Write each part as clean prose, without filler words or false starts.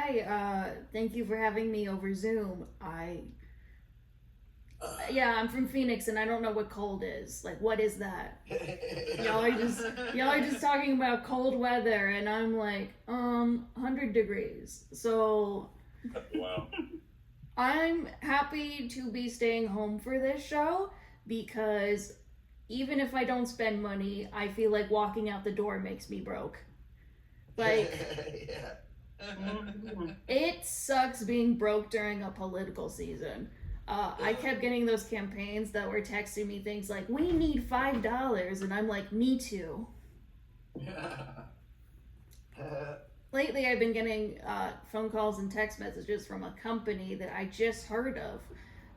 Hi, thank you for having me over Zoom. I'm from Phoenix and I don't know what cold is. Like, what is that? Y'all are just talking about cold weather and I'm like, 100 degrees. So, Wow. I'm happy to be staying home for this show because even if I don't spend money, I feel like walking out the door makes me broke. Like, Yeah. it sucks being broke during a political season. I kept getting those campaigns that were texting me things like, "We need $5," and I'm like, "Me too." Lately, I've been getting phone calls and text messages from a company that I just heard of,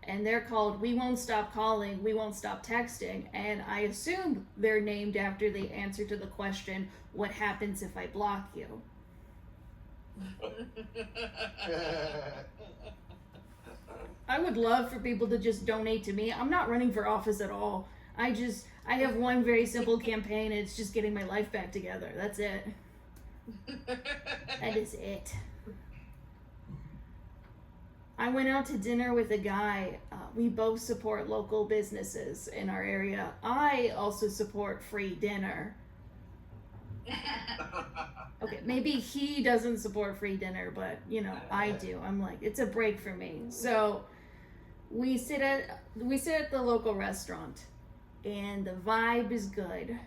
and they're called "We Won't Stop Calling, We Won't Stop Texting," and I assume they're named after the answer to the question, "What happens if I block you?" I would love for people to just donate to me. I'm not running for office at all. I have one very simple campaign, and it's just getting my life back together. That's it. That is it. I went out to dinner with a guy. We both support local businesses in our area. I also support free dinner. Okay, maybe he doesn't support free dinner, but I do. I'm like, it's a break for me. So we sit at the local restaurant, and the vibe is good,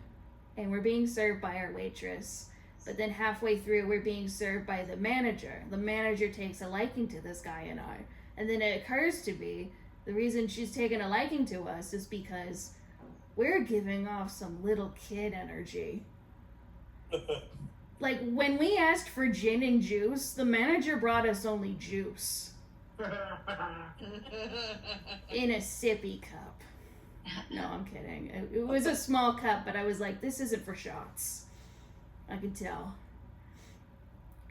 and we're being served by our waitress. But then halfway through, we're being served by the manager. The manager takes a liking to this guy and I, and then it occurs to me the reason she's taken a liking to us is because we're giving off some little kid energy. Like, when we asked for gin and juice, the manager brought us only juice. In a sippy cup. No, I'm kidding. It was a small cup, but I was like, this isn't for shots. I could tell.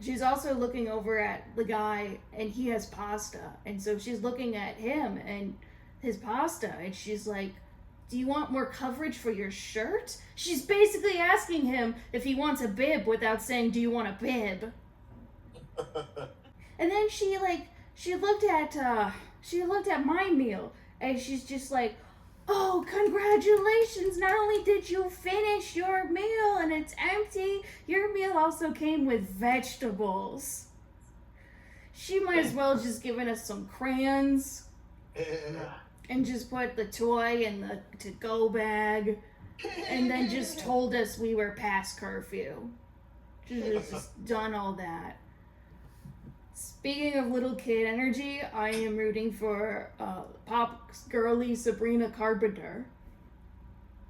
She's also looking over at the guy, and he has pasta. And so she's looking at him and his pasta, and she's like, "Do you want more coverage for your shirt?" She's basically asking him if he wants a bib without saying, "Do you want a bib?" And then she looked at my meal, and she's just like, "Oh, congratulations, not only did you finish your meal and it's empty, your meal also came with vegetables." She might as well just given us some crayons and just put the toy in the to-go bag and then just told us we were past curfew. She's just done all that. Speaking of little kid energy, I am rooting for pop girly Sabrina Carpenter.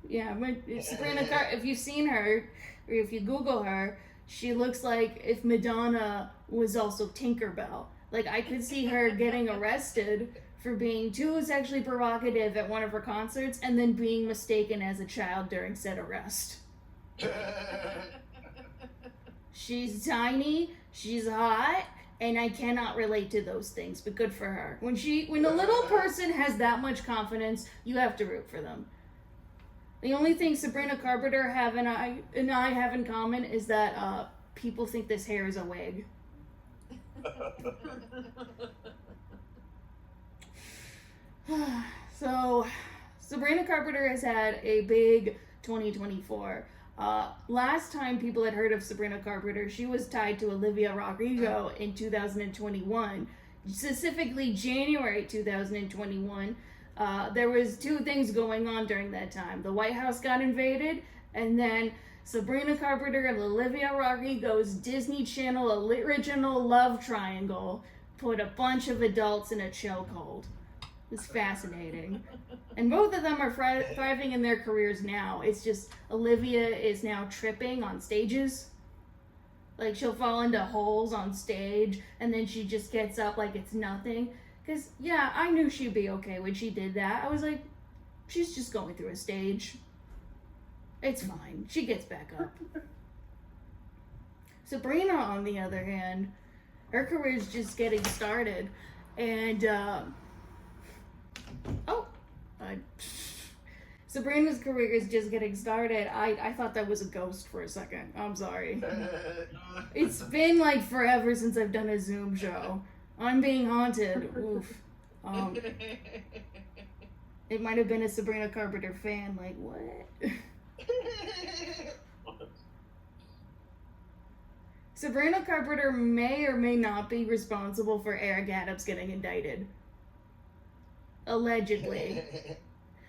Yeah, if you've seen her, or if you Google her, she looks like if Madonna was also Tinkerbell. Like, I could see her getting arrested for being too sexually provocative at one of her concerts and then being mistaken as a child during said arrest. She's tiny, she's hot, and I cannot relate to those things, but good for her. When a little person has that much confidence, you have to root for them. The only thing Sabrina Carpenter and I have in common is that people think this hair is a wig. So, Sabrina Carpenter has had a big 2024. Last time people had heard of Sabrina Carpenter, she was tied to Olivia Rodrigo in 2021, specifically January 2021. There was two things going on during that time. The White House got invaded, and then Sabrina Carpenter and Olivia Rodrigo's Disney Channel original love triangle put a bunch of adults in a chokehold. It's fascinating. And both of them are thriving in their careers now. It's just Olivia is now tripping on stages. Like, she'll fall into holes on stage and then she just gets up like it's nothing. Because, yeah, I knew she'd be okay when she did that. I was like, she's just going through a stage. It's fine. She gets back up. Sabrina, on the other hand, her career's just getting started. And, Sabrina's career is just getting started. I thought that was a ghost for a second. I'm sorry. It's been like forever since I've done a Zoom show. I'm being haunted. Oof. It might have been a Sabrina Carpenter fan. Like, what? Sabrina Carpenter may or may not be responsible for Eric Adams getting indicted. Allegedly.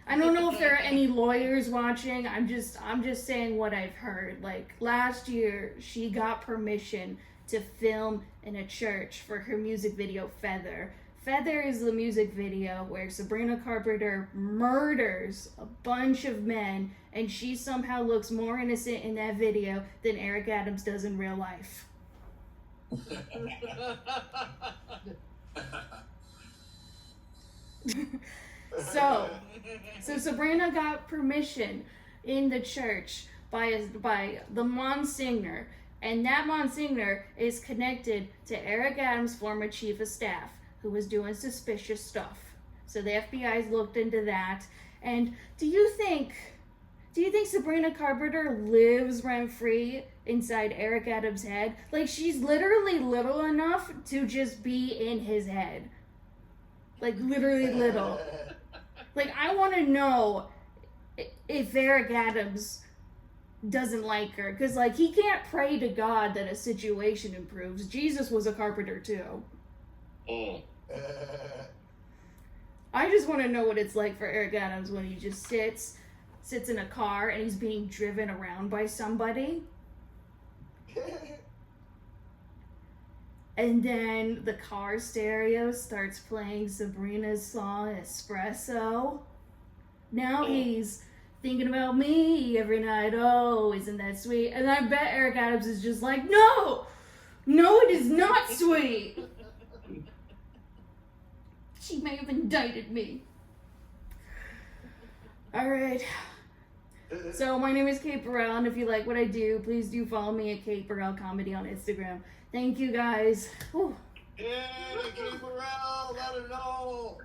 I don't know if there are any lawyers watching. I'm just saying what I've heard. Like, last year, she got permission to film in a church for her music video, Feather. Feather is the music video where Sabrina Carpenter murders a bunch of men, and she somehow looks more innocent in that video than Eric Adams does in real life. So Sabrina got permission in the church by the Monsignor, and that Monsignor is connected to Eric Adams' former chief of staff, who was doing suspicious stuff. So the FBI's looked into that. And do you think Sabrina Carpenter lives rent-free inside Eric Adams' head? Like, she's literally little enough to just be in his head. Like, literally little. Like, I want to know if Eric Adams doesn't like her. Because, like, he can't pray to God that a situation improves. Jesus was a carpenter, too. I just want to know what it's like for Eric Adams when he just sits in a car and he's being driven around by somebody. And then the car stereo starts playing Sabrina's song, Espresso. Now he's thinking about me every night. Oh, isn't that sweet? And I bet Eric Adams is just like, no, it is not sweet. She may have indicted me. All right. So my name is Kate Borrell, and if you like what I do, please do follow me at Kate Borrell Comedy on Instagram. Thank you, guys. Whew. Yeah, Kate Borrell, let her know.